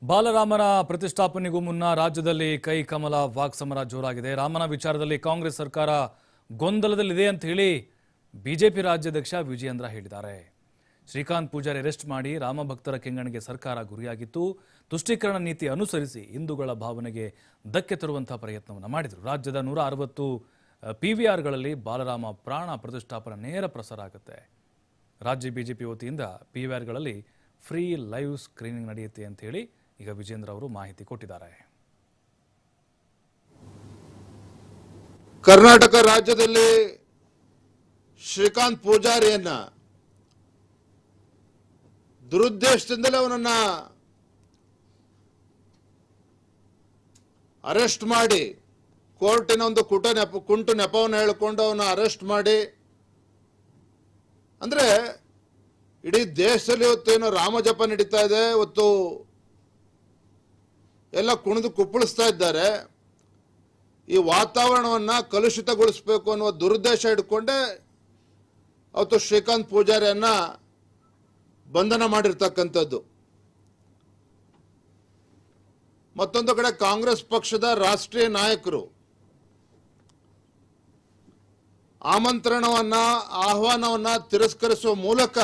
ಬಾಲರಾಮನ ಪ್ರತಿಷ್ಠಾಪನೆಗೂ ಮುನ್ನ ರಾಜ್ಯದಲ್ಲಿ ಕೈ ಕಮಲ ವಾಕ್ಸಮರ ಜೋರಾಗಿದೆ. ರಾಮನ ವಿಚಾರದಲ್ಲಿ ಕಾಂಗ್ರೆಸ್ ಸರ್ಕಾರ ಗೊಂದಲದಲ್ಲಿದೆ ಅಂತ ಹೇಳಿ ಬಿಜೆಪಿ ರಾಜ್ಯಾಧ್ಯಕ್ಷ ವಿಜಯೇಂದ್ರ ಹೇಳಿದ್ದಾರೆ. ಶ್ರೀಕಾಂತ್ ಪೂಜಾರಿ ಅರೆಸ್ಟ್ ಮಾಡಿ ರಾಮ ಭಕ್ತರ ಕೆಂಗಣಿಗೆ ಸರ್ಕಾರ ಗುರಿಯಾಗಿತ್ತು. ತುಷ್ಟೀಕರಣ ನೀತಿ ಅನುಸರಿಸಿ ಹಿಂದೂಗಳ ಭಾವನೆಗೆ ಧಕ್ಕೆ ತರುವಂತಹ ಪ್ರಯತ್ನವನ್ನು ಮಾಡಿದರು. ರಾಜ್ಯದ 160 PVRಗಳಲ್ಲಿ ಬಾಲರಾಮ ಪ್ರಾಣ ಪ್ರತಿಷ್ಠಾಪನೆ ನೇರ ಪ್ರಸಾರ ಆಗುತ್ತೆ. ರಾಜ್ಯ ಬಿಜೆಪಿ ವತಿಯಿಂದ PVRಗಳಲ್ಲಿ ಫ್ರೀ ಲೈವ್ ಸ್ಕ್ರೀನಿಂಗ್ ನಡೆಯುತ್ತೆ ಅಂತ ಹೇಳಿ ಈಗ ವಿಜೇಂದ್ರ ಅವರು ಮಾಹಿತಿ ಕೊಟ್ಟಿದ್ದಾರೆ. ಕರ್ನಾಟಕ ರಾಜ್ಯದಲ್ಲಿ ಶ್ರೀಕಾಂತ್ ಪೂಜಾರಿಯನ್ನ ದುರುದ್ದೇಶದಿಂದಲೇ ಅವನನ್ನ ಅರೆಸ್ಟ್ ಮಾಡಿ ಕೋರ್ಟಿನ ಒಂದು ಕುಂಟು ನೆಪವನ್ನು ಹೇಳಿಕೊಂಡು ಅವನ ಅರೆಸ್ಟ್ ಮಾಡಿ, ಅಂದ್ರೆ ಇಡೀ ದೇಶದಲ್ಲಿ ಇವತ್ತೇನು ರಾಮಜಪ ನಡೀತಾ ಇದೆ, ಇವತ್ತು ಎಲ್ಲ ಕುಣಿದು ಕುಪ್ಪಳಿಸ್ತಾ ಇದ್ದಾರೆ. ಈ ವಾತಾವರಣವನ್ನ ಕಲುಷಿತಗೊಳಿಸಬೇಕು ಅನ್ನುವ ದುರುದ್ದೇಶ ಇಟ್ಕೊಂಡೆ ಅವತ್ತು ಶ್ರೀಕಾಂತ್ ಪೂಜಾರಿಯನ್ನ ಬಂಧನ ಮಾಡಿರ್ತಕ್ಕಂಥದ್ದು. ಮತ್ತೊಂದು ಕಡೆ ಕಾಂಗ್ರೆಸ್ ಪಕ್ಷದ ರಾಷ್ಟ್ರೀಯ ನಾಯಕರು ಆಹ್ವಾನವನ್ನ ತಿರಸ್ಕರಿಸುವ ಮೂಲಕ